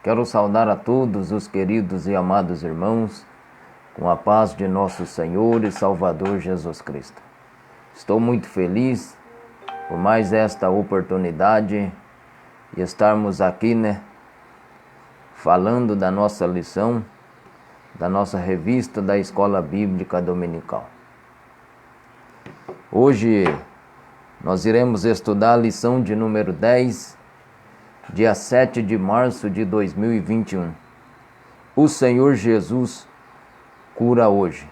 Quero saudar a todos os queridos e amados irmãos com a paz de nosso Senhor e Salvador Jesus Cristo. Estou muito feliz por mais esta oportunidade de estarmos aqui, falando da nossa lição, da nossa revista da Escola Bíblica Dominical. Hoje nós iremos estudar a lição de número 10, dia 7 de março de 2021. O Senhor Jesus cura hoje.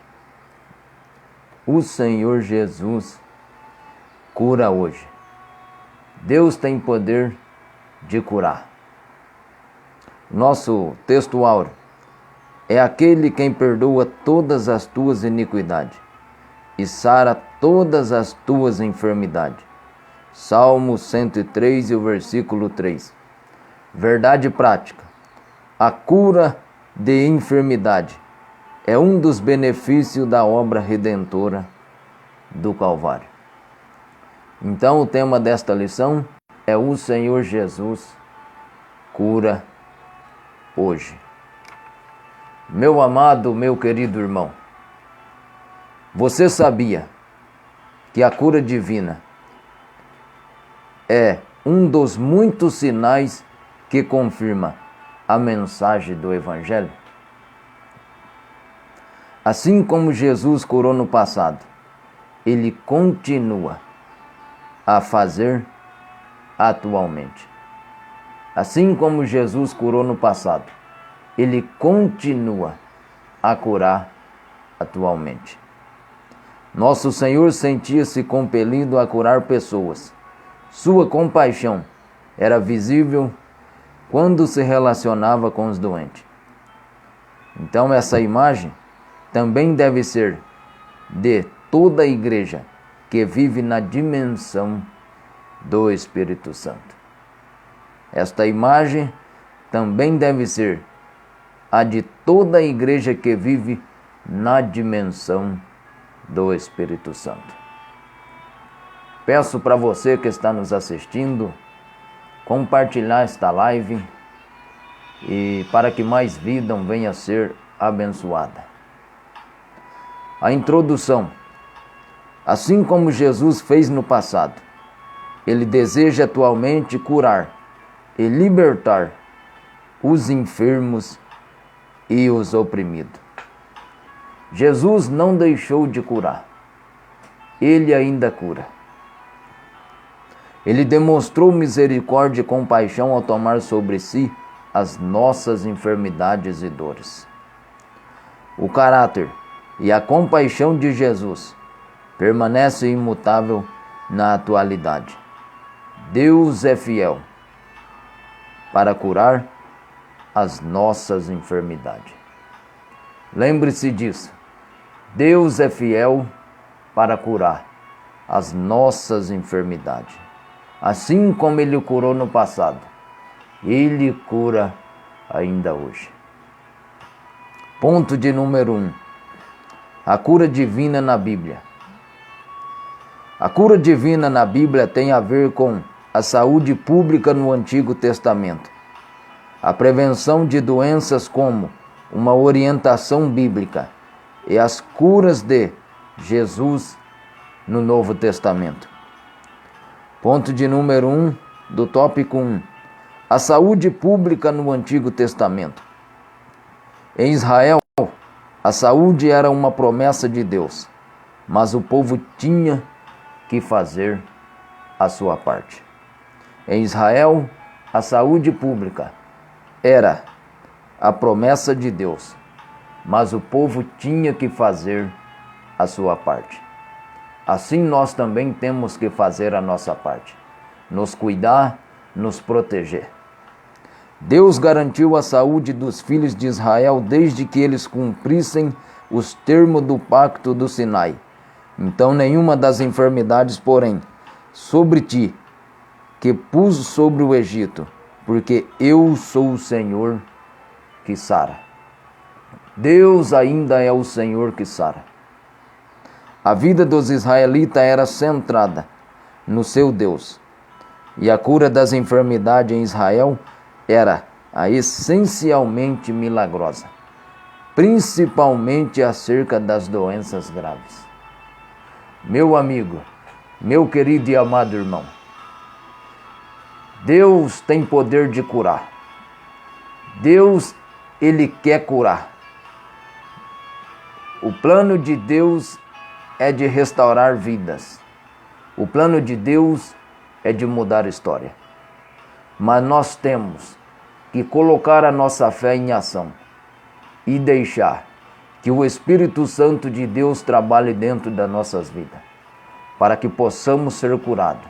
O Senhor Jesus cura hoje. Deus tem poder de curar. Nosso texto áureo é aquele quem perdoa todas as tuas iniquidades e sara todas as tuas enfermidades. Salmo 103 e o versículo 3. Verdade prática. A cura de enfermidade é um dos benefícios da obra redentora do Calvário. Então o tema desta lição é o Senhor Jesus cura hoje. Meu amado, meu querido irmão, você sabia que a cura divina é um dos muitos sinais que confirma a mensagem do Evangelho? Assim como Jesus curou no passado, Ele continua a fazer atualmente. Assim como Jesus curou no passado, Ele continua a curar atualmente. Nosso Senhor sentia-se compelido a curar pessoas. Sua compaixão era visível quando se relacionava com os doentes. Então essa imagem também deve ser de toda a igreja que vive na dimensão do Espírito Santo. Esta imagem também deve ser a de toda a igreja que vive na dimensão do Espírito Santo. Peço para você que está nos assistindo compartilhar esta live e para que mais vida venha a ser abençoada. A introdução. Assim como Jesus fez no passado, Ele deseja atualmente curar e libertar os enfermos e os oprimidos. Jesus não deixou de curar. Ele ainda cura. Ele demonstrou misericórdia e compaixão ao tomar sobre si as nossas enfermidades e dores. O caráter e a compaixão de Jesus permanecem imutável na atualidade. Deus é fiel para curar as nossas enfermidades. Lembre-se disso. Deus é fiel para curar as nossas enfermidades. Assim como Ele curou no passado, Ele cura ainda hoje. Ponto de número 1. A cura divina na Bíblia. A cura divina na Bíblia tem a ver com a saúde pública no Antigo Testamento, a prevenção de doenças como uma orientação bíblica e as curas de Jesus no Novo Testamento. Ponto de número 1 do tópico 1. A saúde pública no Antigo Testamento. Em Israel, a saúde era uma promessa de Deus, mas o povo tinha que fazer a sua parte. Em Israel, a saúde pública era a promessa de Deus, mas o povo tinha que fazer a sua parte. Assim nós também temos que fazer a nossa parte, nos cuidar, nos proteger. Deus garantiu a saúde dos filhos de Israel desde que eles cumprissem os termos do pacto do Sinai. Então nenhuma das enfermidades, porém, sobre ti, que pus sobre o Egito, porque eu sou o Senhor que sara. Deus ainda é o Senhor que sara. A vida dos israelitas era centrada no seu Deus, e a cura das enfermidades em Israel era a essencialmente milagrosa, principalmente acerca das doenças graves. Meu amigo, meu querido e amado irmão, Deus tem poder de curar. Deus, Ele quer curar. O plano de Deus é de restaurar vidas. O plano de Deus é de mudar a história. Mas nós temos que colocar a nossa fé em ação e deixar que o Espírito Santo de Deus trabalhe dentro das nossas vidas, para que possamos ser curados.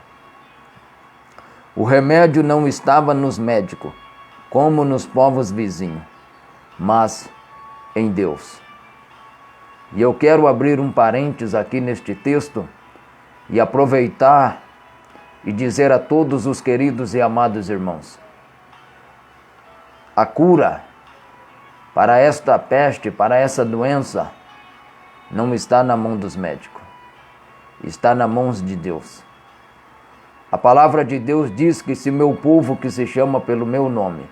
O remédio não estava nos médicos, como nos povos vizinhos, mas em Deus. E eu quero abrir um parênteses aqui neste texto e aproveitar e dizer a todos os queridos e amados irmãos: a cura para esta peste, para essa doença, não está na mão dos médicos, está nas mãos de Deus. A palavra de Deus diz que se meu povo, que se chama pelo meu nome,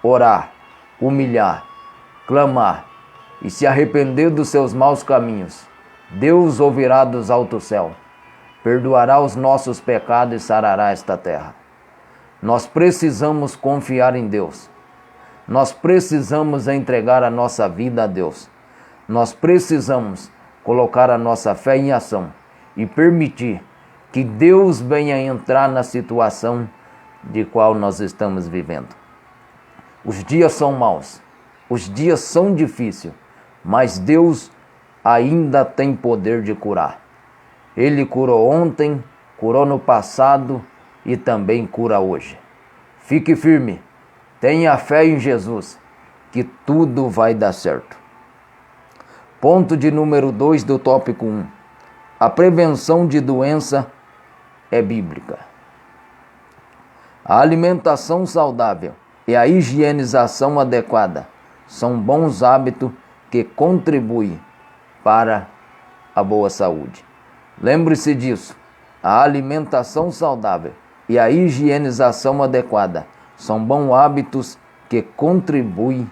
orar, humilhar, clamar e se arrepender dos seus maus caminhos, Deus ouvirá dos altos céus, perdoará os nossos pecados e sarará esta terra. Nós precisamos confiar em Deus. Nós precisamos entregar a nossa vida a Deus. Nós precisamos colocar a nossa fé em ação e permitir que Deus venha entrar na situação de qual nós estamos vivendo. Os dias são maus, os dias são difíceis, mas Deus ainda tem poder de curar. Ele curou ontem, curou no passado e também cura hoje. Fique firme, tenha fé em Jesus, que tudo vai dar certo. Ponto de número 2 do tópico 1. A prevenção de doença é bíblica. A alimentação saudável e a higienização adequada são bons hábitos que contribuem para a boa saúde. Lembre-se disso, a alimentação saudável e a higienização adequada são bons hábitos que contribuem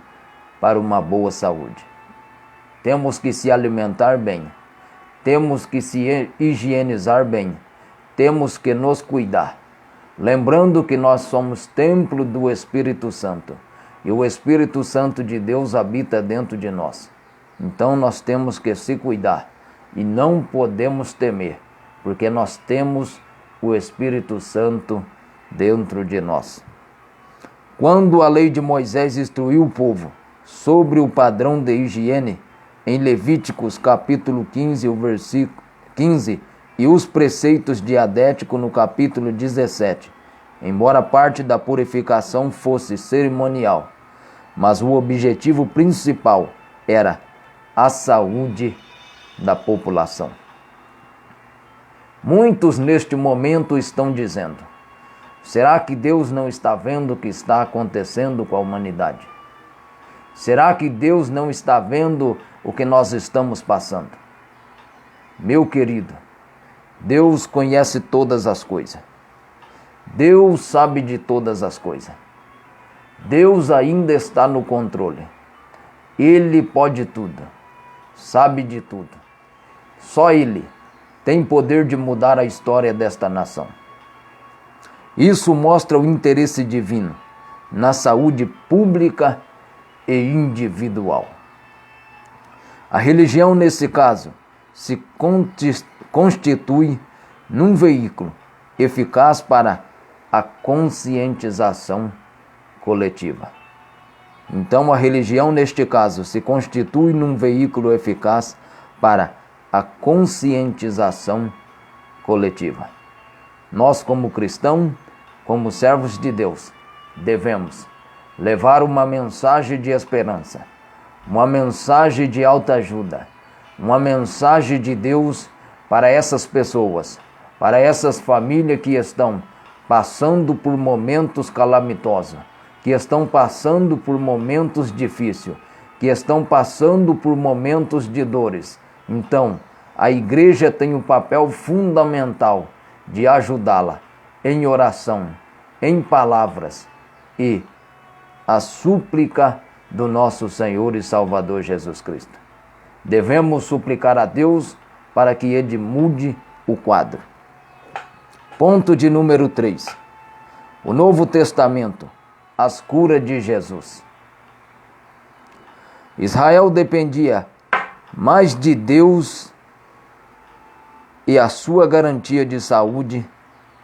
para uma boa saúde. Temos que se alimentar bem, temos que se higienizar bem, temos que nos cuidar. Lembrando que nós somos templo do Espírito Santo e o Espírito Santo de Deus habita dentro de nós. Então nós temos que se cuidar e não podemos temer, porque nós temos o Espírito Santo dentro de nós. Quando a lei de Moisés instruiu o povo sobre o padrão de higiene, em Levíticos capítulo 15, o versículo 15, e os preceitos diadéticos no capítulo 17, embora parte da purificação fosse cerimonial, mas o objetivo principal era a saúde da população. Muitos neste momento estão dizendo: será que Deus não está vendo o que está acontecendo com a humanidade? Será que Deus não está vendo o que nós estamos passando? Meu querido, Deus conhece todas as coisas. Deus sabe de todas as coisas. Deus ainda está no controle. Ele pode tudo, sabe de tudo. Só Ele tem poder de mudar a história desta nação. Isso mostra o interesse divino na saúde pública e individual. A religião, nesse caso, se constitui num veículo eficaz para a conscientização coletiva. Então, a religião, neste caso, se constitui num veículo eficaz para a conscientização coletiva. Nós, como cristãos, como servos de Deus, devemos levar uma mensagem de esperança, uma mensagem de autoajuda, uma mensagem de Deus para essas pessoas, para essas famílias que estão passando por momentos calamitosos, que estão passando por momentos difíceis, que estão passando por momentos de dores. Então, a igreja tem um papel fundamental de ajudá-la em oração, em palavras e a súplica do nosso Senhor e Salvador Jesus Cristo. Devemos suplicar a Deus para que Ele mude o quadro. Ponto de número 3. O Novo Testamento, as curas de Jesus. Israel dependia mais de Deus e a sua garantia de saúde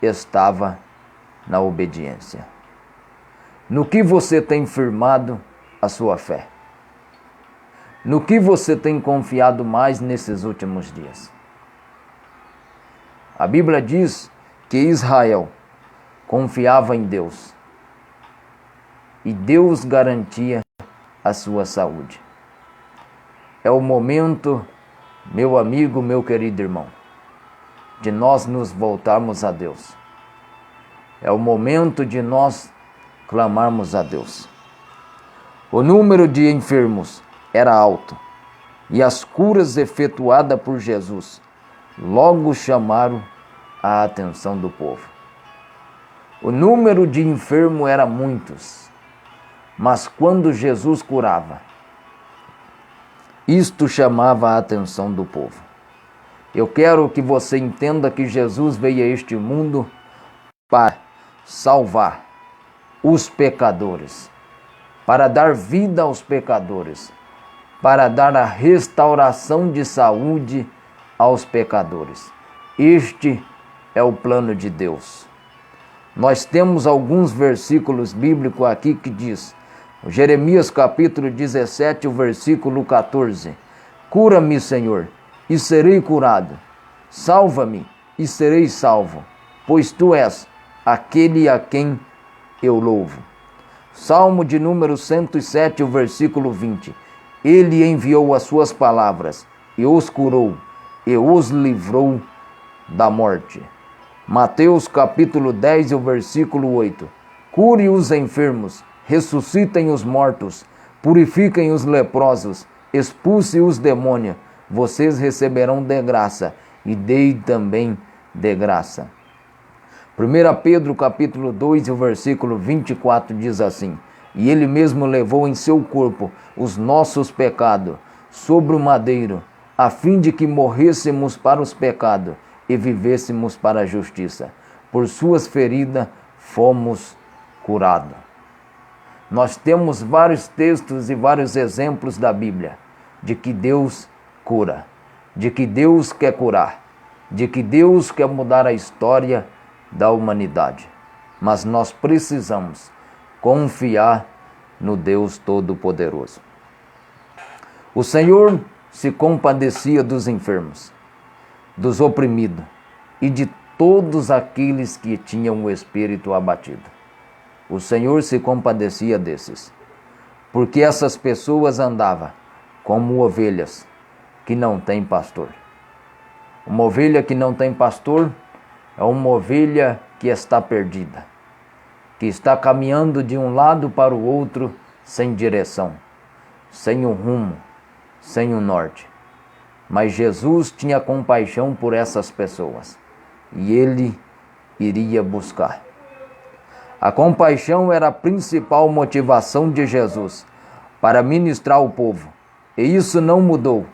estava na obediência. No que você tem firmado a sua fé? No que você tem confiado mais nesses últimos dias? A Bíblia diz que Israel confiava em Deus e Deus garantia a sua saúde. É o momento, meu amigo, meu querido irmão, de nós nos voltarmos a Deus. É o momento de nós clamarmos a Deus. O número de enfermos era alto e as curas efetuadas por Jesus logo chamaram a atenção do povo. O número de enfermos era muitos, mas quando Jesus curava, isto chamava a atenção do povo. Eu quero que você entenda que Jesus veio a este mundo para salvar os pecadores, para dar vida aos pecadores, para dar a restauração de saúde aos pecadores. Este é o plano de Deus. Nós temos alguns versículos bíblicos aqui que diz, Jeremias capítulo 17, o versículo 14, cura-me, Senhor, e serei curado, salva-me e serei salvo, pois Tu és aquele a quem eu louvo. Salmo de número 107, o versículo 20, Ele enviou as suas palavras e os curou e os livrou da morte. Mateus capítulo 10, o versículo 8, cure os enfermos, ressuscitem os mortos, purifiquem os leprosos, expulse os demônios, vocês receberão de graça e dei também de graça. 1 Pedro capítulo 2, o versículo 24 diz assim, e Ele mesmo levou em seu corpo os nossos pecados sobre o madeiro, a fim de que morrêssemos para os pecados e vivêssemos para a justiça. Por suas feridas fomos curados. Nós temos vários textos e vários exemplos da Bíblia de que Deus cura, de que Deus quer curar, de que Deus quer mudar a história da humanidade. Mas nós precisamos confiar no Deus Todo-Poderoso. O Senhor se compadecia dos enfermos, dos oprimidos e de todos aqueles que tinham o espírito abatido. O Senhor se compadecia desses, porque essas pessoas andavam como ovelhas que não têm pastor. Uma ovelha que não tem pastor é uma ovelha que está perdida, que está caminhando de um lado para o outro sem direção, sem um rumo, sem um norte. Mas Jesus tinha compaixão por essas pessoas e Ele iria buscar. A compaixão era a principal motivação de Jesus para ministrar ao povo. E isso não mudou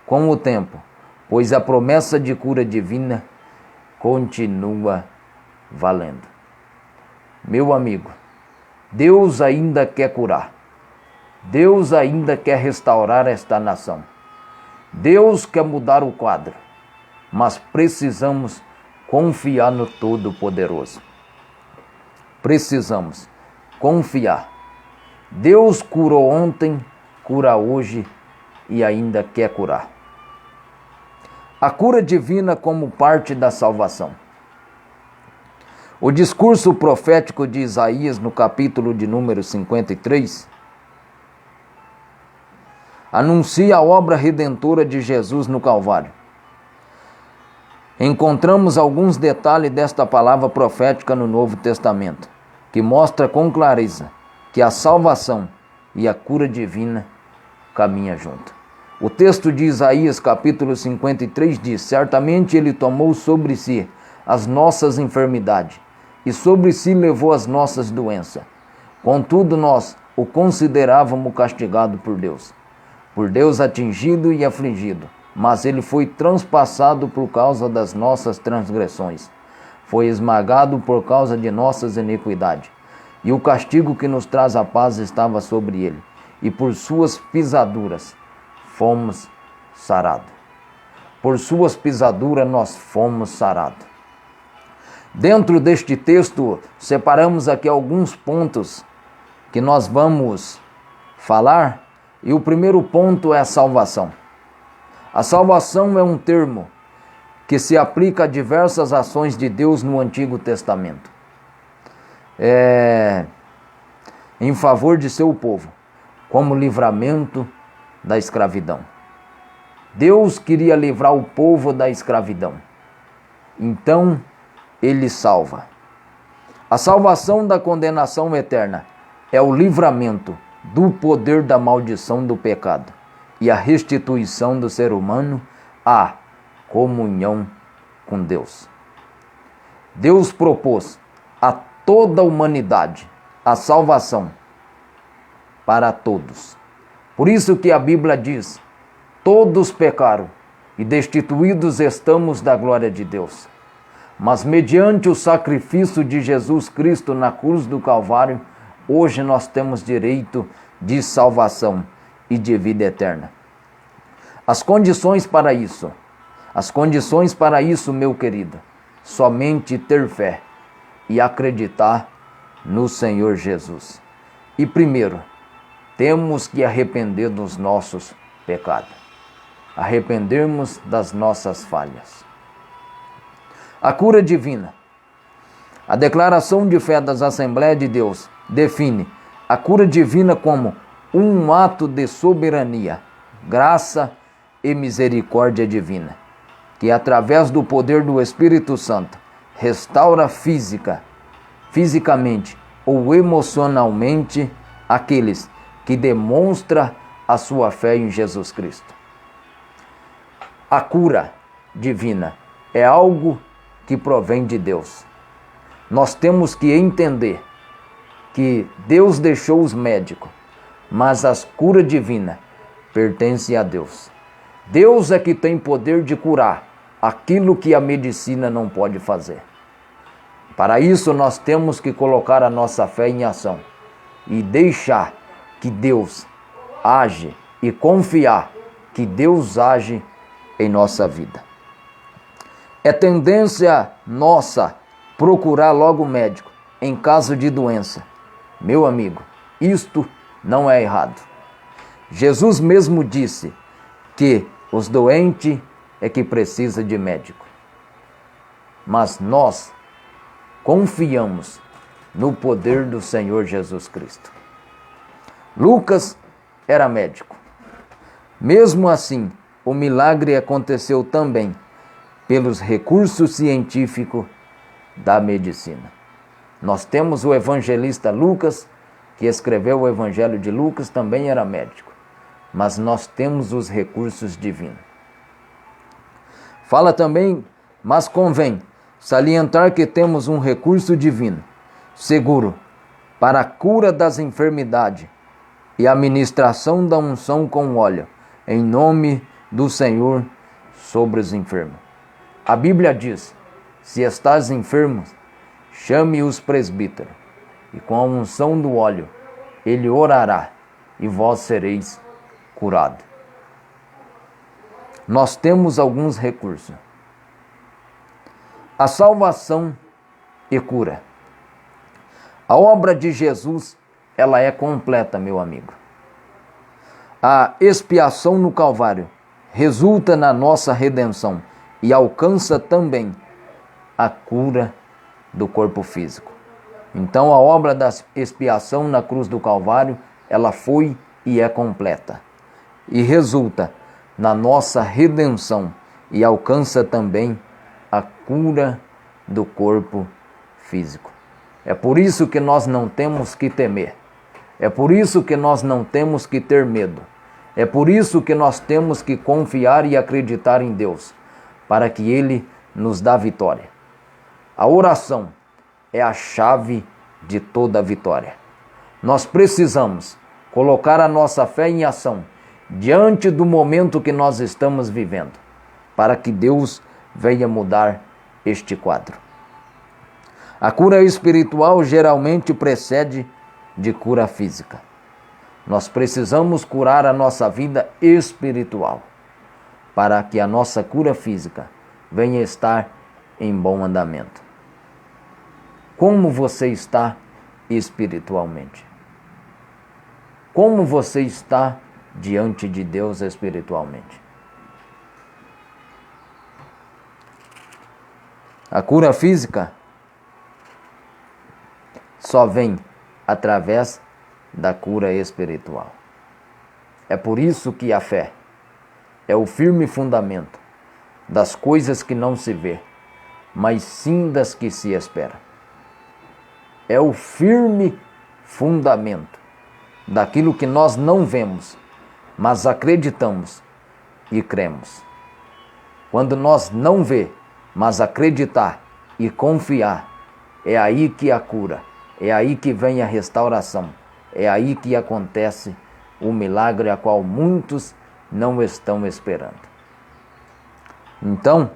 com o tempo, pois a promessa de cura divina continua valendo. Meu amigo, Deus ainda quer curar. Deus ainda quer restaurar esta nação. Deus quer mudar o quadro, mas precisamos confiar no Todo-Poderoso. Precisamos confiar. Deus curou ontem, cura hoje e ainda quer curar. A cura divina como parte da salvação. O discurso profético de Isaías no capítulo de número 53 anuncia a obra redentora de Jesus no Calvário. Encontramos alguns detalhes desta palavra profética no Novo Testamento, que mostra com clareza que a salvação e a cura divina caminham junto. O texto de Isaías capítulo 53 diz, certamente Ele tomou sobre si as nossas enfermidades e sobre si levou as nossas doenças. Contudo, nós o considerávamos castigado por Deus atingido e afligido, mas ele foi transpassado por causa das nossas transgressões, foi esmagado por causa de nossas iniquidades. E o castigo que nos traz a paz estava sobre ele, e por suas pisaduras fomos sarados. Por suas pisaduras nós fomos sarados. Dentro deste texto, separamos aqui alguns pontos que nós vamos falar, e o primeiro ponto é a salvação. A salvação é um termo que se aplica a diversas ações de Deus no Antigo Testamento, em favor de seu povo, como livramento da escravidão. Deus queria livrar o povo da escravidão, então ele salva. A salvação da condenação eterna é o livramento do poder da maldição do pecado e a restituição do ser humano à comunhão com Deus. Deus propôs a toda a humanidade a salvação para todos. Por isso que a Bíblia diz: todos pecaram e destituídos estamos da glória de Deus. Mas mediante o sacrifício de Jesus Cristo na cruz do Calvário, hoje nós temos direito de salvação e de vida eterna. As condições para isso, meu querido, somente ter fé e acreditar no Senhor Jesus. E primeiro, temos que arrepender dos nossos pecados, arrependermos das nossas falhas. A cura divina. A declaração de fé das Assembleias de Deus define a cura divina como um ato de soberania, graça e misericórdia divina, que através do poder do Espírito Santo restaura fisicamente ou emocionalmente aqueles que demonstram a sua fé em Jesus Cristo. A cura divina é algo que provém de Deus. Nós temos que entender que Deus deixou os médicos, mas a cura divina pertence a Deus. Deus é que tem poder de curar aquilo que a medicina não pode fazer. Para isso nós temos que colocar a nossa fé em ação e deixar que Deus age e confiar que Deus age em nossa vida. É tendência nossa procurar logo o médico em caso de doença. Meu amigo, isto não é errado. Jesus mesmo disse que os doentes é que precisam de médico. Mas nós confiamos no poder do Senhor Jesus Cristo. Lucas era médico. Mesmo assim, o milagre aconteceu também pelos recursos científicos da medicina. Nós temos o evangelista Lucas, que escreveu o Evangelho de Lucas, também era médico. Mas nós temos os recursos divinos. Fala também, mas convém salientar que temos um recurso divino, seguro, para a cura das enfermidades e a ministração da unção com óleo, em nome do Senhor sobre os enfermos. A Bíblia diz: se estás enfermo, chame os presbíteros, e com a unção do óleo ele orará, e vós sereis curados. Nós temos alguns recursos. A salvação e cura. A obra de Jesus, ela é completa, meu amigo. A expiação no Calvário resulta na nossa redenção e alcança também a cura do corpo físico. Então a obra da expiação na cruz do Calvário, ela foi e é completa. E resulta na nossa redenção e alcança também a cura do corpo físico. É por isso que nós não temos que temer. É por isso que nós não temos que ter medo. É por isso que nós temos que confiar e acreditar em Deus, para que Ele nos dê vitória. A oração é a chave de toda a vitória. Nós precisamos colocar a nossa fé em ação diante do momento que nós estamos vivendo, para que Deus venha mudar este quadro. A cura espiritual geralmente precede de cura física. Nós precisamos curar a nossa vida espiritual, para que a nossa cura física venha estar em bom andamento. Como você está espiritualmente? Como você está diante de Deus espiritualmente? A cura física só vem através da cura espiritual. É por isso que a fé é o firme fundamento das coisas que não se vê, mas sim das que se espera. É o firme fundamento daquilo que nós não vemos, mas acreditamos e cremos. Quando nós não vê, mas acreditar e confiar, é aí que a cura, é aí que vem a restauração, é aí que acontece o milagre a qual muitos não estão esperando. Então,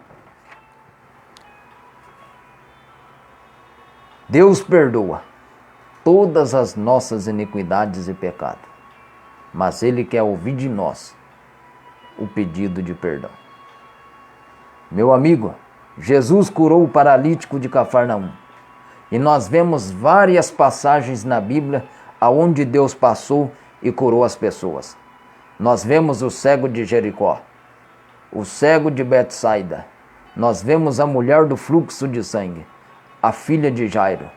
Deus perdoa todas as nossas iniquidades e pecados, mas Ele quer ouvir de nós o pedido de perdão. Meu amigo, Jesus curou o paralítico de Cafarnaum, e nós vemos várias passagens na Bíblia aonde Deus passou e curou as pessoas. Nós vemos o cego de Jericó, o cego de Betsaida, nós vemos a mulher do fluxo de sangue, a filha de Jairo.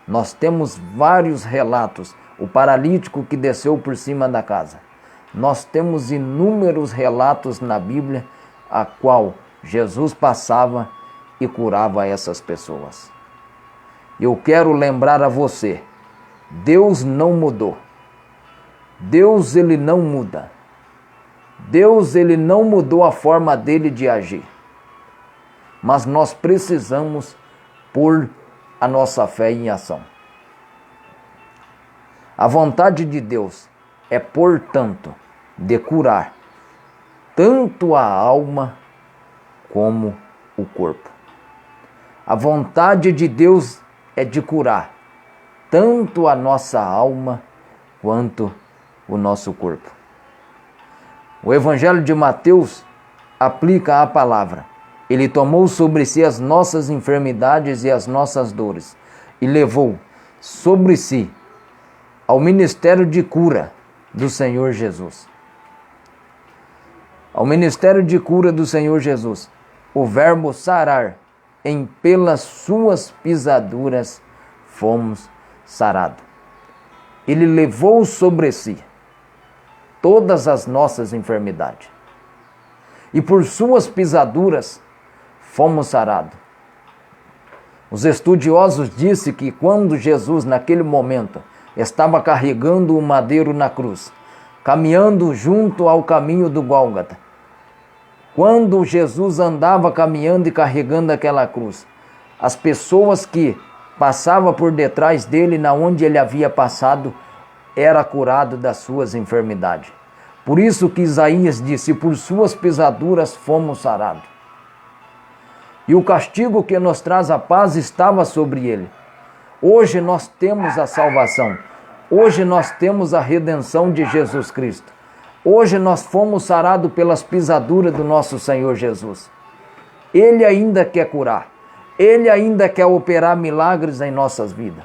Nós temos vários relatos, o paralítico que desceu por cima da casa. Nós temos inúmeros relatos na Bíblia a qual Jesus passava e curava essas pessoas. Eu quero lembrar a você, Deus não mudou. Deus, Ele não muda. Deus, Ele não mudou a forma dele de agir. Mas nós precisamos pôr a nossa fé em ação. A vontade de Deus é, portanto, de curar tanto a alma como o corpo. A vontade de Deus é de curar tanto a nossa alma quanto o nosso corpo. O Evangelho de Mateus aplica a palavra: Ele tomou sobre si as nossas enfermidades e as nossas dores, e levou sobre si ao ministério de cura do Senhor Jesus. Ao ministério de cura do Senhor Jesus, o verbo sarar, em pelas suas pisaduras fomos sarados. Ele levou sobre si todas as nossas enfermidades, e por suas pisaduras fomos sarados. Os estudiosos dizem que quando Jesus, naquele momento, estava carregando o madeiro na cruz, caminhando junto ao caminho do Gólgota, quando Jesus andava caminhando e carregando aquela cruz, as pessoas que passavam por detrás dele, na onde ele havia passado, era curado das suas enfermidades. Por isso que Isaías disse: por suas pisaduras fomos sarados. E o castigo que nos traz a paz estava sobre ele. Hoje nós temos a salvação. Hoje nós temos a redenção de Jesus Cristo. Hoje nós fomos sarados pelas pisaduras do nosso Senhor Jesus. Ele ainda quer curar. Ele ainda quer operar milagres em nossas vidas.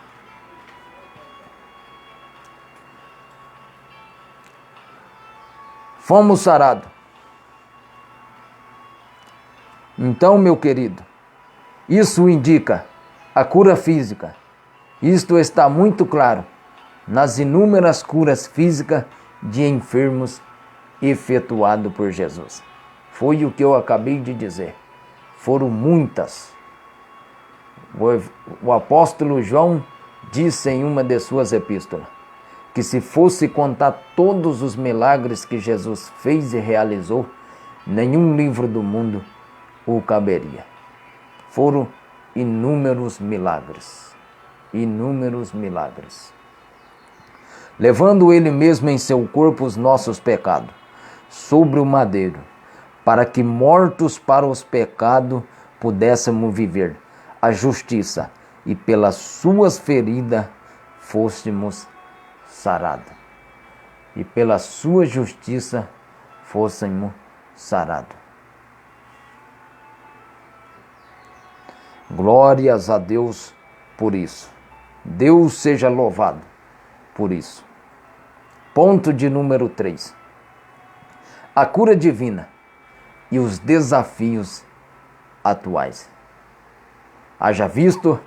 Fomos sarados. Então, meu querido, isso indica a cura física. Isto está muito claro nas inúmeras curas físicas de enfermos efetuado por Jesus. Foi o que eu acabei de dizer. Foram muitas. O apóstolo João disse em uma de suas epístolas que se fosse contar todos os milagres que Jesus fez e realizou, nenhum livro do mundo o caberia. Foram inúmeros milagres. Inúmeros milagres. levando ele mesmo em seu corpo os nossos pecados, sobre o madeiro, para que mortos para os pecados pudéssemos viver a justiça, e pelas suas feridas fôssemos sarados. E pela sua justiça fôssemos sarados. Glórias a Deus por isso. Deus seja louvado por isso. Ponto de número 3. A cura divina e os desafios atuais. Haja visto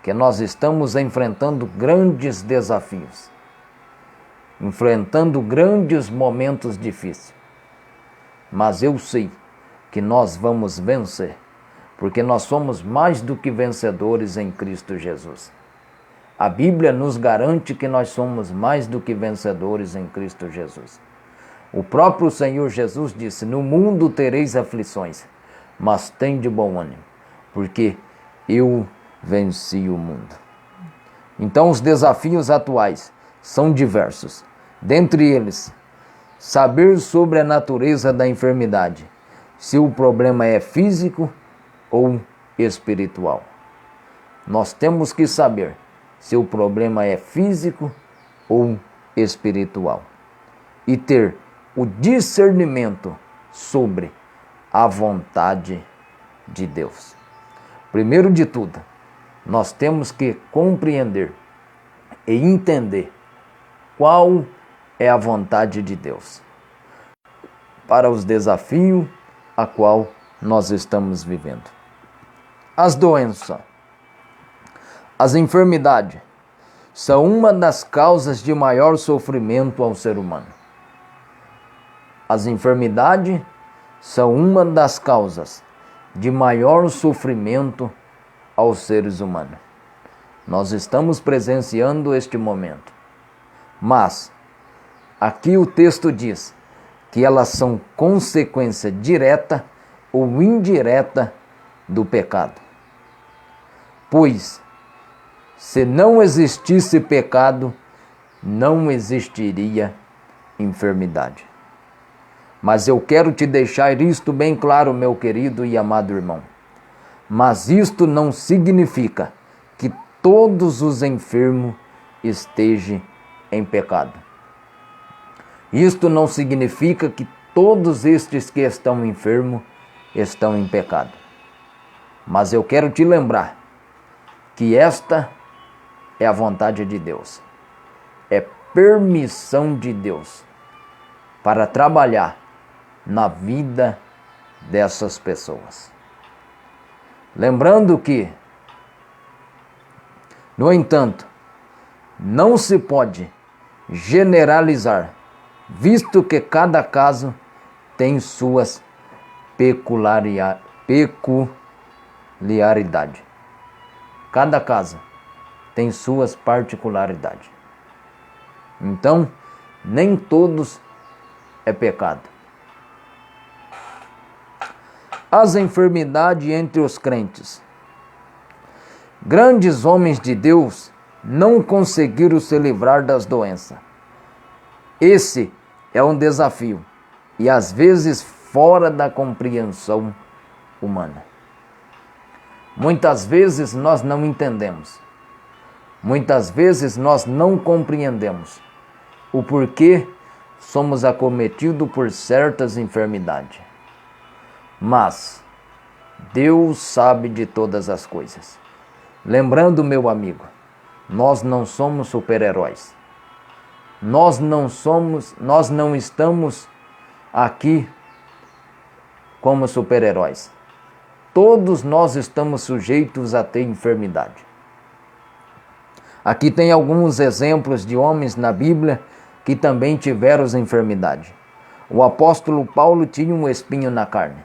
que nós estamos enfrentando grandes desafios, enfrentando grandes momentos difíceis. Mas eu sei que nós vamos vencer, porque nós somos mais do que vencedores em Cristo Jesus. A Bíblia nos garante que nós somos mais do que vencedores em Cristo Jesus. O próprio Senhor Jesus disse: no mundo tereis aflições, mas tende bom ânimo, porque eu venci o mundo. Então os desafios atuais são diversos. Dentre eles, saber sobre a natureza da enfermidade, se o problema é físico ou espiritual. Nós temos que saber se o problema é físico ou espiritual e ter o discernimento sobre a vontade de Deus. Primeiro de tudo, nós temos que compreender e entender qual é a vontade de Deus para os desafios a qual nós estamos vivendo. As doenças, as enfermidades são uma das causas de maior sofrimento ao ser humano. As enfermidades são uma das causas de maior sofrimento aos seres humanos. Nós estamos presenciando este momento. Mas aqui o texto diz que elas são consequência direta ou indireta do pecado. Pois, se não existisse pecado, não existiria enfermidade. Mas eu quero te deixar isto bem claro, meu querido e amado irmão. Mas isto não significa que todos os enfermos estejam em pecado. Isto não significa que todos estes que estão enfermos estão em pecado. Mas eu quero te lembrar que esta é a vontade de Deus. É permissão de Deus para trabalhar na vida dessas pessoas. Lembrando que, no entanto, não se pode generalizar, visto que cada caso tem suas peculiaridades. Cada caso tem suas particularidades. Então, nem todos é pecado. As enfermidades entre os crentes. Grandes homens de Deus não conseguiram se livrar das doenças. Esse é um desafio e às vezes fora da compreensão humana. Muitas vezes nós não entendemos. Muitas vezes nós não compreendemos o porquê somos acometidos por certas enfermidades. Mas Deus sabe de todas as coisas. Lembrando, meu amigo, nós não somos super-heróis. Nós não estamos aqui como super-heróis. Todos nós estamos sujeitos a ter enfermidade. Aqui tem alguns exemplos de homens na Bíblia que também tiveram enfermidade. O apóstolo Paulo tinha um espinho na carne.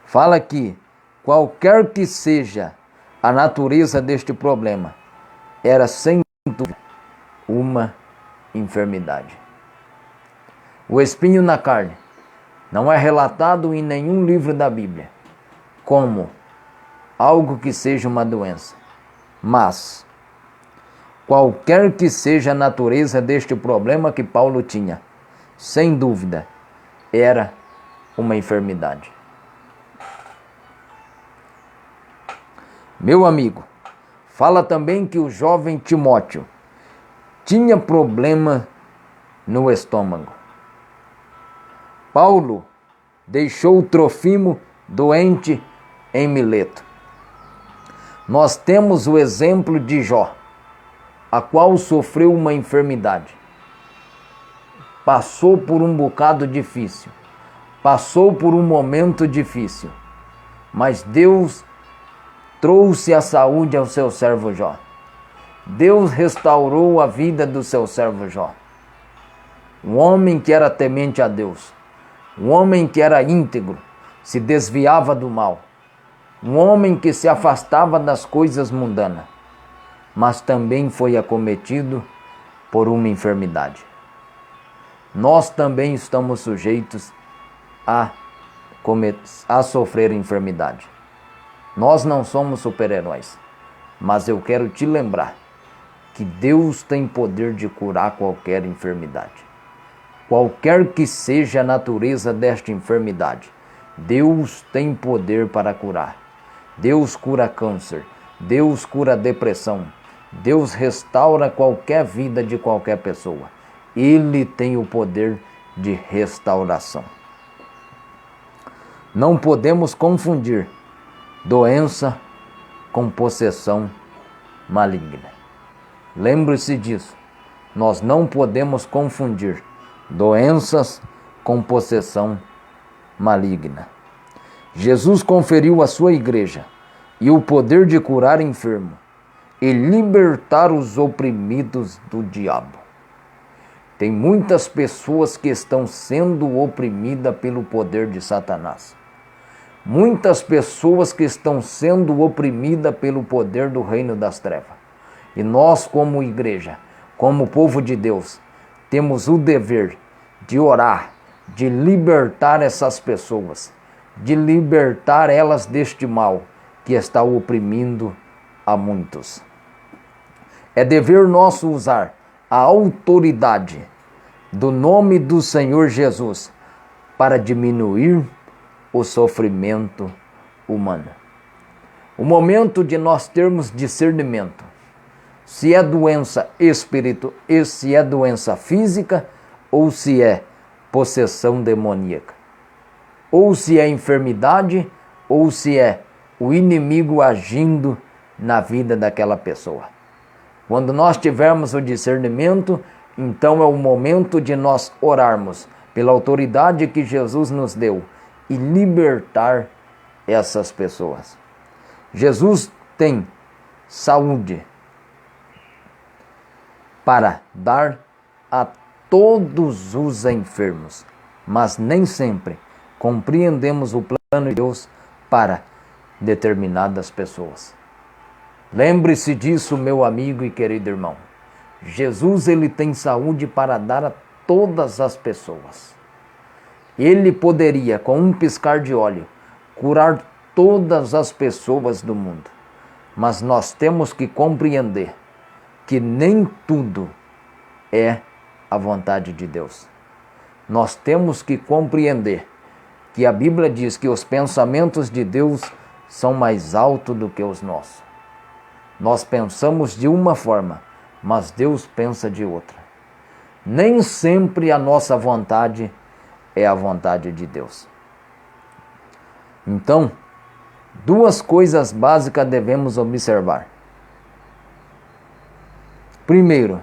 Fala que qualquer que seja a natureza deste problema, era sem dúvida uma enfermidade. O espinho na carne não é relatado em nenhum livro da Bíblia como algo que seja uma doença. Mas, qualquer que seja a natureza deste problema que Paulo tinha, sem dúvida, era uma enfermidade. Meu amigo, fala também que o jovem Timóteo tinha problema no estômago. Paulo deixou Trofimo doente em Mileto. Nós temos o exemplo de Jó, a qual sofreu uma enfermidade. Passou por um bocado difícil, passou por um momento difícil, mas Deus trouxe a saúde ao seu servo Jó. Deus restaurou a vida do seu servo Jó. Um homem que era temente a Deus, um homem que era íntegro, se desviava do mal, um homem que se afastava das coisas mundanas, mas também foi acometido por uma enfermidade. Nós também estamos sujeitos a sofrer enfermidade. Nós não somos super-heróis, mas eu quero te lembrar que Deus tem poder de curar qualquer enfermidade. Qualquer que seja a natureza desta enfermidade, Deus tem poder para curar. Deus cura câncer, Deus cura depressão, Deus restaura qualquer vida de qualquer pessoa. Ele tem o poder de restauração. Não podemos confundir doença com possessão maligna. Lembre-se disso. Nós não podemos confundir doenças com possessão maligna. Jesus conferiu à sua igreja e o poder de curar enfermo e libertar os oprimidos do diabo. Tem muitas pessoas que estão sendo oprimidas pelo poder de Satanás. Muitas pessoas que estão sendo oprimidas pelo poder do reino das trevas. E nós, como igreja, como povo de Deus, temos o dever de orar, de libertar essas pessoas, de libertar elas deste mal que está oprimindo a muitos. É dever nosso usar a autoridade do nome do Senhor Jesus para diminuir o sofrimento humano. O momento de nós termos discernimento, se é doença espiritual, se é doença física ou se é possessão demoníaca, ou se é enfermidade ou se é o inimigo agindo na vida daquela pessoa. Quando nós tivermos o discernimento, então é o momento de nós orarmos pela autoridade que Jesus nos deu e libertar essas pessoas. Jesus tem saúde para dar a todos os enfermos, mas nem sempre compreendemos o plano de Deus para determinadas pessoas. Lembre-se disso, meu amigo e querido irmão. Jesus, ele tem saúde para dar a todas as pessoas. Ele poderia, com um piscar de olho, curar todas as pessoas do mundo. Mas nós temos que compreender que nem tudo é a vontade de Deus. Nós temos que compreender que a Bíblia diz que os pensamentos de Deus são mais altos do que os nossos. Nós pensamos de uma forma, mas Deus pensa de outra. Nem sempre a nossa vontade é a vontade de Deus. Então, duas coisas básicas devemos observar. Primeiro,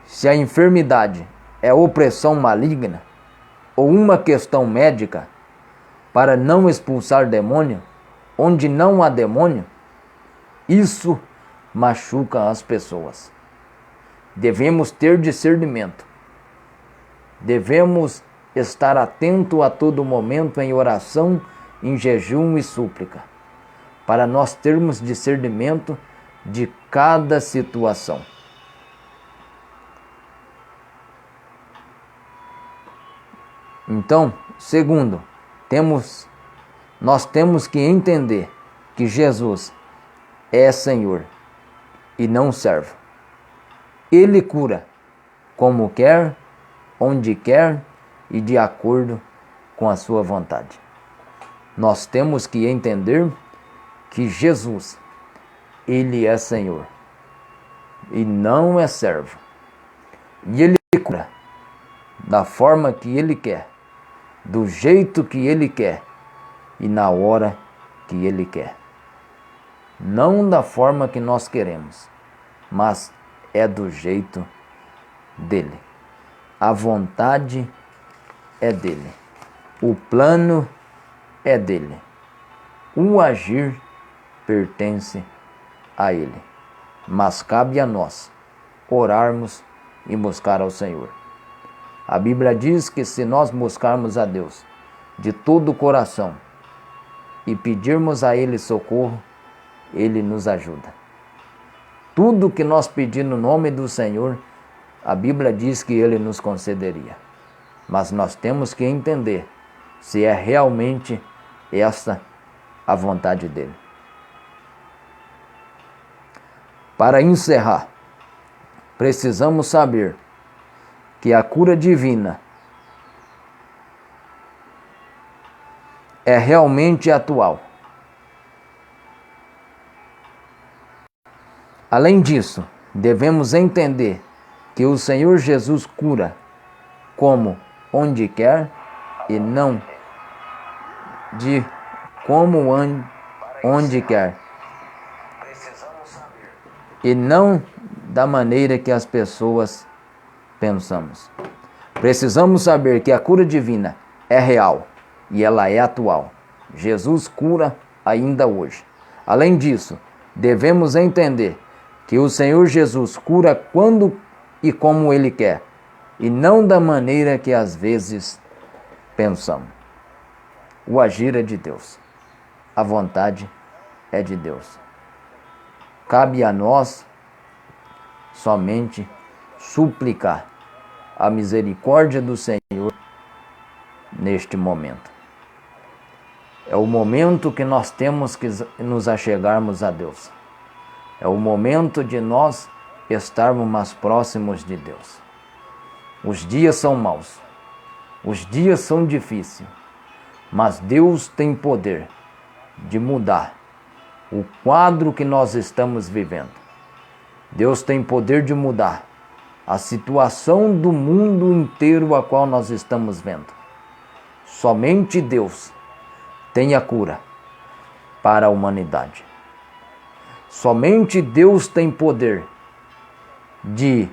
se a enfermidade é opressão maligna ou uma questão médica para não expulsar demônio, onde não há demônio, isso machuca as pessoas. Devemos ter discernimento. Devemos estar atento a todo momento em oração, em jejum e súplica, para nós termos discernimento de cada situação. Então, segundo, nós temos que entender que Jesus é Senhor e não servo. Ele cura como quer, onde quer e de acordo com a sua vontade. Nós temos que entender que Jesus, Ele é Senhor e não é servo. E Ele cura da forma que Ele quer, do jeito que Ele quer e na hora que Ele quer. Não da forma que nós queremos, mas é do jeito dele. A vontade é dele. O plano é dele. O agir pertence a ele. Mas cabe a nós orarmos e buscar ao Senhor. A Bíblia diz que se nós buscarmos a Deus de todo o coração e pedirmos a Ele socorro, Ele nos ajuda. Tudo que nós pedir no nome do Senhor, a Bíblia diz que Ele nos concederia. Mas nós temos que entender se é realmente essa a vontade dEle. Para encerrar, precisamos saber que a cura divina é realmente atual. Além disso, devemos entender que o Senhor Jesus cura como onde quer e não de como onde quer. E não da maneira que as pessoas pensamos. Precisamos saber que a cura divina é real e ela é atual. Jesus cura ainda hoje. Além disso, devemos entender que o Senhor Jesus cura quando e como Ele quer, e não da maneira que às vezes pensamos. O agir é de Deus. A vontade é de Deus. Cabe a nós somente suplicar a misericórdia do Senhor neste momento. É o momento que nós temos que nos achegarmos a Deus. É o momento de nós estarmos mais próximos de Deus. Os dias são maus, os dias são difíceis, mas Deus tem poder de mudar o quadro que nós estamos vivendo. Deus tem poder de mudar a situação do mundo inteiro a qual nós estamos vendo. Somente Deus tem a cura para a humanidade. Somente Deus tem poder de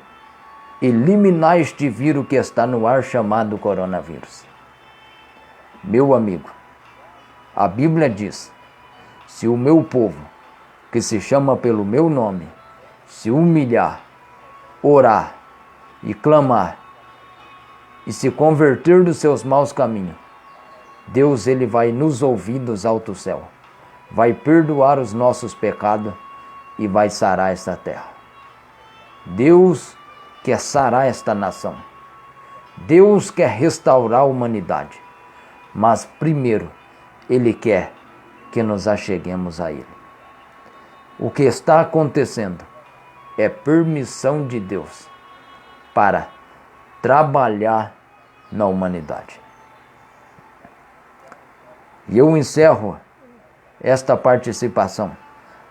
eliminar este vírus que está no ar chamado coronavírus. Meu amigo, a Bíblia diz: se o meu povo, que se chama pelo meu nome, se humilhar, orar e clamar e se converter dos seus maus caminhos, Deus ele vai nos ouvir dos altos céus, vai perdoar os nossos pecados e vai sarar esta terra. Deus quer sarar esta nação. Deus quer restaurar a humanidade. Mas primeiro, Ele quer que nos acheguemos a Ele. O que está acontecendo é permissão de Deus para trabalhar na humanidade. E eu encerro esta participação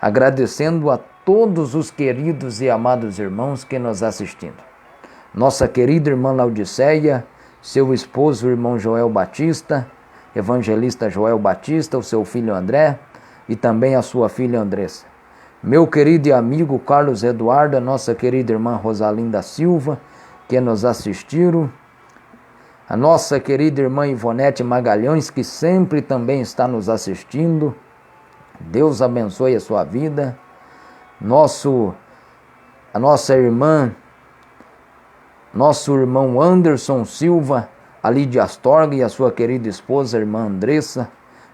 agradecendo a todos os queridos e amados irmãos que nos assistindo. Nossa querida irmã Laodiceia, seu esposo, o irmão Joel Batista, evangelista Joel Batista, o seu filho André e também a sua filha Andressa. Meu querido e amigo Carlos Eduardo, a nossa querida irmã Rosalinda Silva, que nos assistiram. A nossa querida irmã Ivonete Magalhães, que sempre também está nos assistindo. Deus abençoe a sua vida. A nossa irmã, nosso irmão Anderson Silva, ali de Astorga, e a sua querida esposa, a irmã Andressa,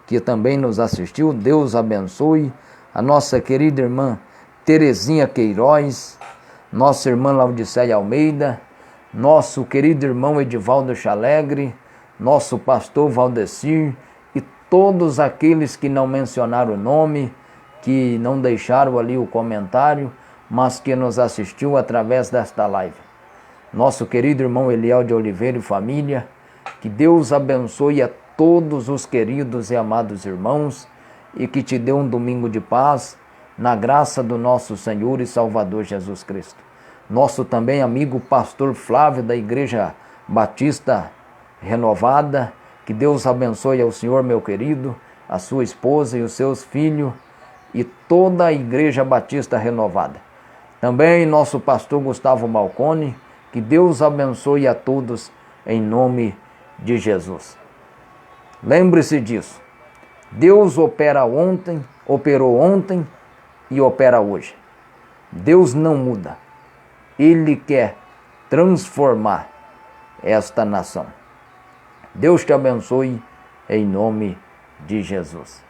que também nos assistiu. Deus abençoe. A nossa querida irmã Terezinha Queiroz, nossa irmã Laodiceia Almeida, nosso querido irmão Edivaldo Chalegre, nosso pastor Valdecir e todos aqueles que não mencionaram o nome, que não deixaram ali o comentário, mas que nos assistiu através desta live. Nosso querido irmão Eliel de Oliveira e família, que Deus abençoe a todos os queridos e amados irmãos e que te dê um domingo de paz, na graça do nosso Senhor e Salvador Jesus Cristo. Nosso também amigo pastor Flávio da Igreja Batista Renovada, que Deus abençoe ao senhor, meu querido, a sua esposa e os seus filhos e toda a Igreja Batista Renovada. Também nosso pastor Gustavo Malcone, que Deus abençoe a todos em nome de Jesus. Lembre-se disso. Deus operou ontem e opera hoje. Deus não muda. Ele quer transformar esta nação. Deus te abençoe em nome de Jesus.